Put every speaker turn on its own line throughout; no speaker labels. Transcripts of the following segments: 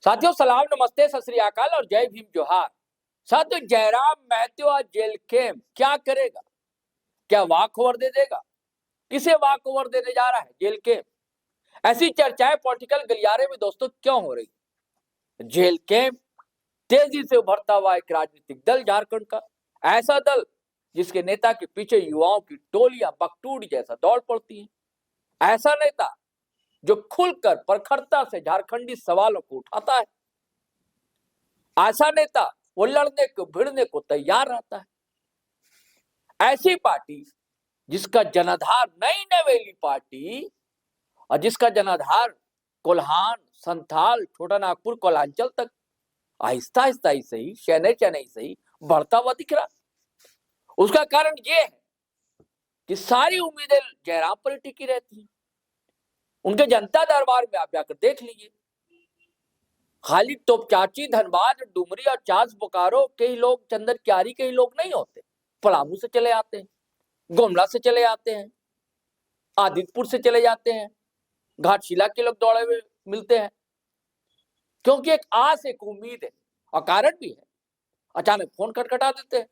साथियों सलाम, नमस्ते, सत श्री अकाल और जय भीम जोहार। साथियों जयराम महतो आज जेल कैंप क्या करेगा? क्या वॉक ओवर दे देगा? किसे वॉक ओवर देने जा रहा है जेल कैंप? ऐसी चर्चाएं पॉलिटिकल गलियारे में दोस्तों क्यों हो रही? जेल कैंप तेजी से उभरता हुआ एक राजनीतिक दल झारखंड का, ऐसा दल जिसके नेता के पीछे युवाओं की टोलियां बकटूड जैसा दौड़ पड़ती है। ऐसा नेता जो खुलकर प्रखरता से झारखंडी सवालों को उठाता है। ऐसा नेता वो लड़ने को भिड़ने को तैयार रहता है। ऐसी पार्टी जिसका जनाधार नई नवेली पार्टी और जिसका जनाधार कोल्हान, संथाल, छोटा नागपुर, कोलांचल तक आहिस्ता आहिस्ता ही सही, शहने चने ही सही बढ़ता हुआ दिख रहा। उसका कारण ये है कि सारी उम्मीदें जयराम पर टिकी रहती हैं। उनके जनता दरबार में आप जाकर देख लीजिए, खाली तोपचाची, धनबाद, डुमरी और चास बोकारो के ही लोग, चंदन क्यारी के ही लोग नहीं होते। पलामू से चले आते हैं, गुमला से चले आते हैं, आदितपुर से चले जाते हैं, घाटशिला के लोग दौड़े हुए मिलते हैं, क्योंकि एक आस, एक उम्मीद है और कारण भी है। अचानक फोन खटखटा देते हैं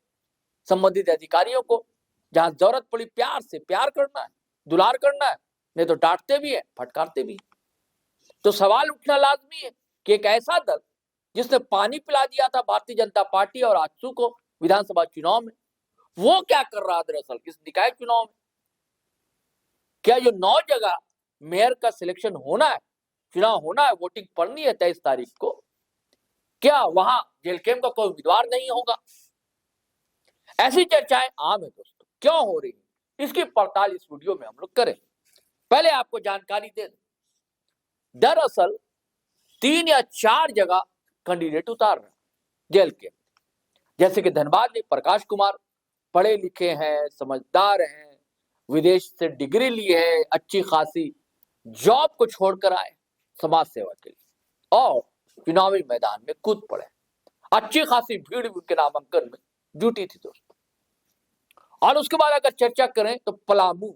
संबंधित अधिकारियों को, जहां जरूरत पड़ी प्यार से प्यार करना है, दुलार करना है, नहीं तो डांटते भी है, फटकारते भी है। तो सवाल उठना लाजमी है कि एक ऐसा दल जिसने पानी पिला दिया था भारतीय जनता पार्टी और आजसू को विधानसभा चुनाव में, वो क्या कर रहा है दरअसल इस निकाय चुनाव में? क्या जो 9 जगह मेयर का सिलेक्शन होना है, चुनाव होना है, वोटिंग पड़नी है 23 तारीख को, क्या वहां जेल कैंप का कोई उम्मीदवार नहीं होगा? ऐसी चर्चाएं आम है दोस्तों, क्यों हो रही है इसकी पड़ताल इस वीडियो में हम लोग करें। पहले आपको जानकारी दे दें, दरअसल 3 या 4 जगह कैंडिडेट उतार रहे जेल के, जैसे कि धनबाद में प्रकाश कुमार, पढ़े लिखे हैं, समझदार हैं, विदेश से डिग्री ली है, अच्छी खासी जॉब को छोड़कर आए समाज सेवा के लिए और चुनावी मैदान में कूद पड़े। अच्छी खासी भीड़ उनके नामांकन में जुटी थी दोस्तों। और उसके बाद अगर चर्चा करें तो पलामू,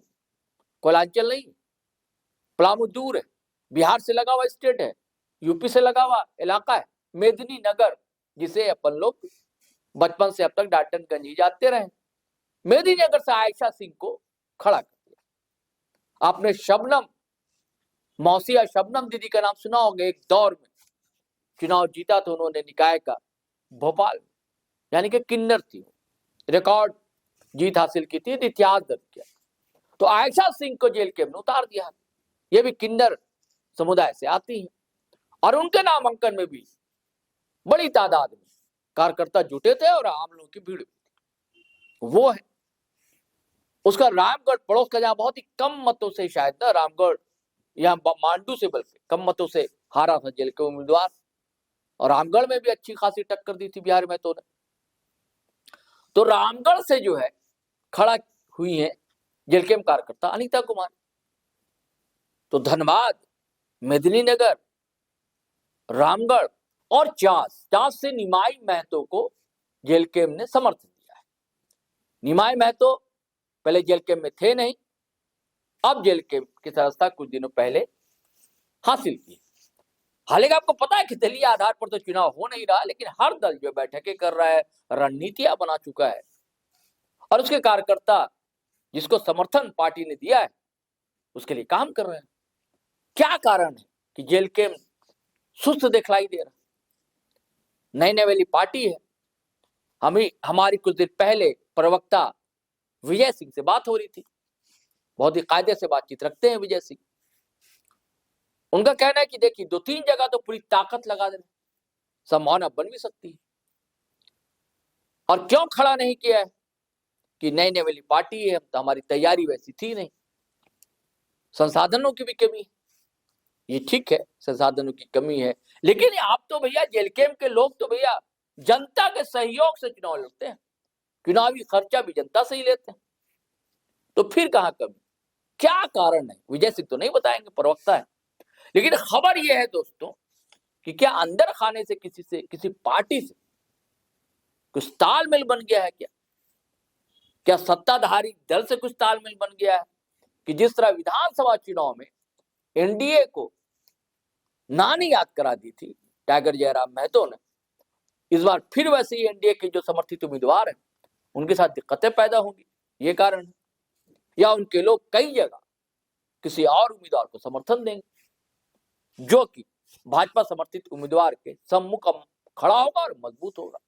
कोलांचल नहीं, पलामू दूर है, बिहार से लगा हुआ स्टेट है, यूपी से लगा हुआ इलाका है, मेदिनीनगर, जिसे अपन लोग बचपन से अब तक डाल्टनगंज ही जाते रहे। मेदिनीनगर से आयशा सिंह को खड़ा कर दिया। आपने शबनम मौसी या शबनम दीदी का नाम सुना होगा, एक दौर में चुनाव जीता तो उन्होंने निकाय का भोपाल में, यानी कि किन्नर थी, रिकॉर्ड जीत हासिल की थी, इतिहास दर्ज किया। तो आयशा सिंह को जेल कैंप में उतार दिया। ये भी किन्नर समुदाय से आती है और उनके नामांकन में भी बड़ी तादाद में कार्यकर्ता जुटे थे और आम लोगों की भीड़ वो है। उसका रामगढ़ पड़ोस का, जहां बहुत ही कम मतों से, शायद ना रामगढ़ या मांडू से बल्कि कम मतों से हारा था जेल के उम्मीदवार, और रामगढ़ में भी अच्छी खासी टक्कर दी थी बिहार में तो ने। तो रामगढ़ से जो है खड़ा हुई है जेल कैंप कार्यकर्ता अनीता कुमार। तो धनबाद, मेदिनीनगर, रामगढ़ और चास से निमाई महतो को जेल कैंप ने समर्थन दिया है। निमाई महतो पहले जेल कैंप में थे नहीं, अब जेल कैंप की सदस्यता कुछ दिनों पहले हासिल की। हालांकि आपको पता है कि दलीय आधार पर तो चुनाव हो नहीं रहा, लेकिन हर दल जो बैठकें कर रहा है, रणनीतियां बना चुका है और उसके कार्यकर्ता जिसको समर्थन पार्टी ने दिया है उसके लिए काम कर रहे हैं। क्या कारण है कि जेल कैंप सुस्त दिखलाई दे रहा? नई नवेली पार्टी है। हमारी कुछ दिन पहले प्रवक्ता विजय सिंह से बात हो रही थी, बहुत ही कायदे से बातचीत रखते हैं विजय सिंह। उनका कहना है कि देखिए 2-3 जगह तो पूरी ताकत लगा देना, संभावना बन भी सकती है। और क्यों खड़ा नहीं किया है कि नई नवेली पार्टी है, तो हमारी तैयारी वैसी थी नहीं, संसाधनों की भी कमी है। ये ठीक है, संसाधनों की कमी है, लेकिन आप तो भैया जेल कैंप के लोग तो भैया जनता के सहयोग से चुनाव लड़ते हैं, चुनावी खर्चा भी जनता से ही लेते हैं, तो फिर कहां कमी? क्या कारण है विजय सिंह तो नहीं बताएंगे, प्रवक्ता है। लेकिन खबर यह है दोस्तों कि क्या अंदर खाने से किसी पार्टी से कुछ तालमेल बन गया है? क्या सत्ताधारी दल से कुछ तालमेल बन गया है कि जिस तरह विधानसभा चुनाव में एनडीए को नानी याद करा दी थी, टाइगर जयराम महतो ने इस बार फिर वैसे ही एनडीए के जो समर्थित उम्मीदवार हैं उनके साथ दिक्कतें पैदा होंगी, ये कारण है। या उनके लोग कई जगह किसी और उम्मीदवार को समर्थन देंगे जो कि भाजपा समर्थित उम्मीदवार के सम्मुख खड़ा होगा और मजबूत होगा।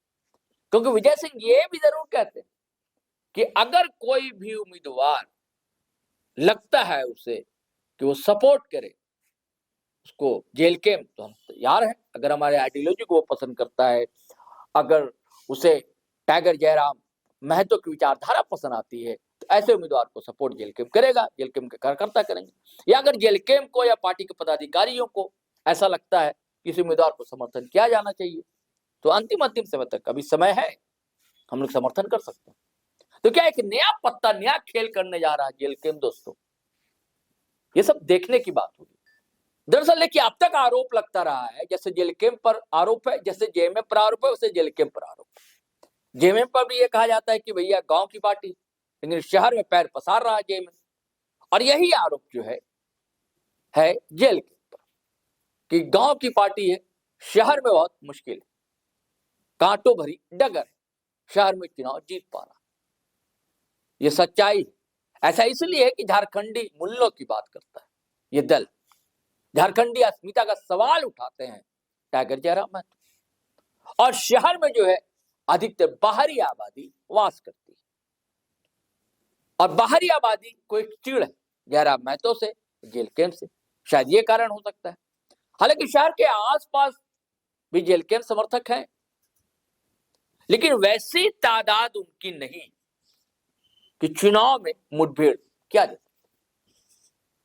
क्योंकि विजय सिंह ये भी जरूर कहते हैं कि अगर कोई भी उम्मीदवार लगता है उसे कि वो सपोर्ट करे उसको जेल के, तो हम तैयार हैं। अगर हमारे आइडियोलॉजी को वो पसंद करता है, अगर उसे टाइगर जयराम महतो की विचारधारा पसंद आती है, तो ऐसे उम्मीदवार को सपोर्ट जेल कैंप करेगा, जेल कैंप के कार्यकर्ता करेंगे। या अगर जेल कैंप को या पार्टी के पदाधिकारियों को ऐसा लगता है कि इस उम्मीदवार को समर्थन किया जाना चाहिए, तो अंतिम समय तक अभी समय है, हम लोग समर्थन कर सकते हैं। तो क्या एक नया पत्ता, नया खेल करने जा रहा है जेल कैंप दोस्तों, ये सब देखने की बात होगी। दरअसल देखिए, अब तक आरोप लगता रहा है, जैसे जेल कैंप पर आरोप है, जैसे जेएमएम पर आरोप है, वैसे जेल कैंप पर आरोप है। जेएमएम पर भी ये कहा जाता है कि भैया गांव की पार्टी, लेकिन शहर में पैर पसार रहा है जेएमएम। और यही आरोप जो है जेल कैंप पर कि गांव की पार्टी है, शहर में बहुत मुश्किल है, कांटों भरी डगर है, शहर में चुनाव जीत पा रहा। ये सच्चाई है। ऐसा इसलिए है कि झारखंडी मूल्यों की बात करता है ये दल, झारखंडी अस्मिता का सवाल उठाते हैं टाइगर जयराम महतो। और शहर में जो है अधिकतर बाहरी आबादी वास करती है, और बाहरी आबादी को एक चिड़ है जयराम महतो से, जेल कैंप से, शायद ये कारण हो सकता है। हालांकि शहर के आसपास भी जेल कैंप समर्थक हैं, लेकिन वैसी तादाद उनकी नहीं कि चुनाव में मुठभेड़ किया जाए।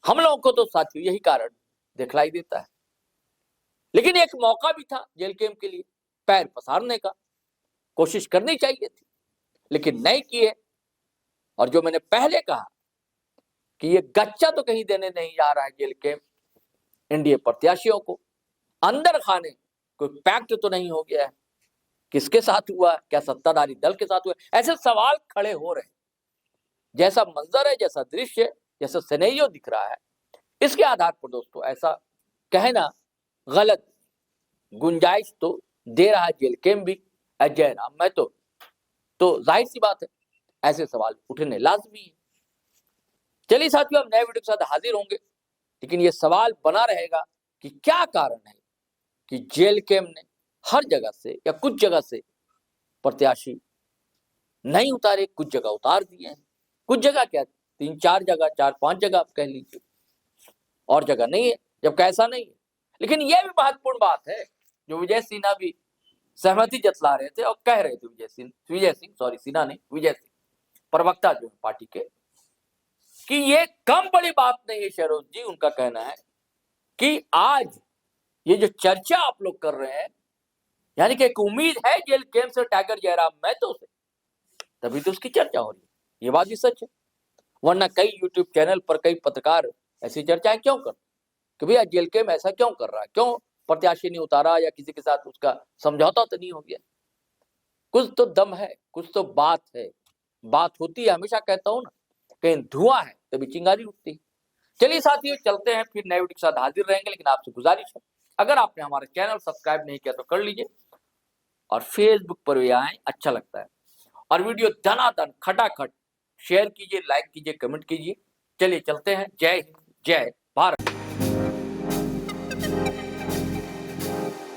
हम लोगों को तो साथियों यही कारण दिखलाई देता है। लेकिन एक मौका भी था जेल कैंप के लिए पैर पसारने का, कोशिश करनी चाहिए थी, लेकिन नहीं किए। और जो मैंने पहले कहा कि ये गच्चा तो कहीं देने नहीं जा रहा है जेल कैंप एनडीए प्रत्याशियों को, अंदर खाने कोई पैक्ट तो नहीं हो गया है, किसके साथ हुआ, क्या सत्ताधारी दल के साथ हुआ, ऐसे सवाल खड़े हो रहे हैं। जैसा मंजर है, जैसा दृश्य, जैसा सिनेरियो दिख रहा है, इसके आधार पर दोस्तों ऐसा कहना गलत, गुंजाइश तो दे रहा है जेल कैंप भी जयराम महतो, तो जाहिर सी बात है ऐसे सवाल उठने लाजमी है। चलिए साथियों, हम नए वीडियो के साथ हाजिर होंगे, लेकिन ये सवाल बना रहेगा कि क्या कारण है कि जेल कैंप ने हर जगह से या कुछ जगह से प्रत्याशी नहीं उतारे, कुछ जगह उतार दिए हैं, कुछ जगह क्या 3-4 जगह, 4-5 जगह आप कह लीजिए, और जगह नहीं है, जबकि ऐसा नहीं है। लेकिन यह भी महत्वपूर्ण बात है जो विजय सिन्हा भी सहमति जतला रहे थे और कह रहे थे, विजय सिंह प्रवक्ता जो है पार्टी के, कि ये कम बड़ी बात नहीं है शहरोज जी। उनका कहना है कि आज ये जो चर्चा आप लोग कर रहे हैं, यानी कि एक उम्मीद है जेल कैंप से टाइगर जयराम महतो से, तभी तो उसकी चर्चा हो रही है। ये बात भी सच है, वरना कई यूट्यूब चैनल पर कई पत्रकार ऐसी चर्चाएं क्यों करते कि भैया जेल कैंप ऐसा क्यों कर रहा है, क्यों प्रत्याशी नहीं उतारा, या किसी के साथ उसका समझौता तो नहीं हो गया। कुछ तो दम है, कुछ तो बात है, बात होती है, हमेशा कहता हूं ना, कहीं धुआं है तभी चिंगारी उठती है। चलिए साथियों, चलते हैं, फिर नए वीडियो के साथ हाजिर रहेंगे। लेकिन आपसे गुजारिश है, अगर आपने हमारा चैनल सब्सक्राइब नहीं किया तो कर लीजिए, और फेसबुक पर भी आए, अच्छा लगता है, और वीडियो धनाधन खटाखट शेयर कीजिए, लाइक कीजिए, कमेंट कीजिए। चलिए चलते हैं, जय हिंद, जय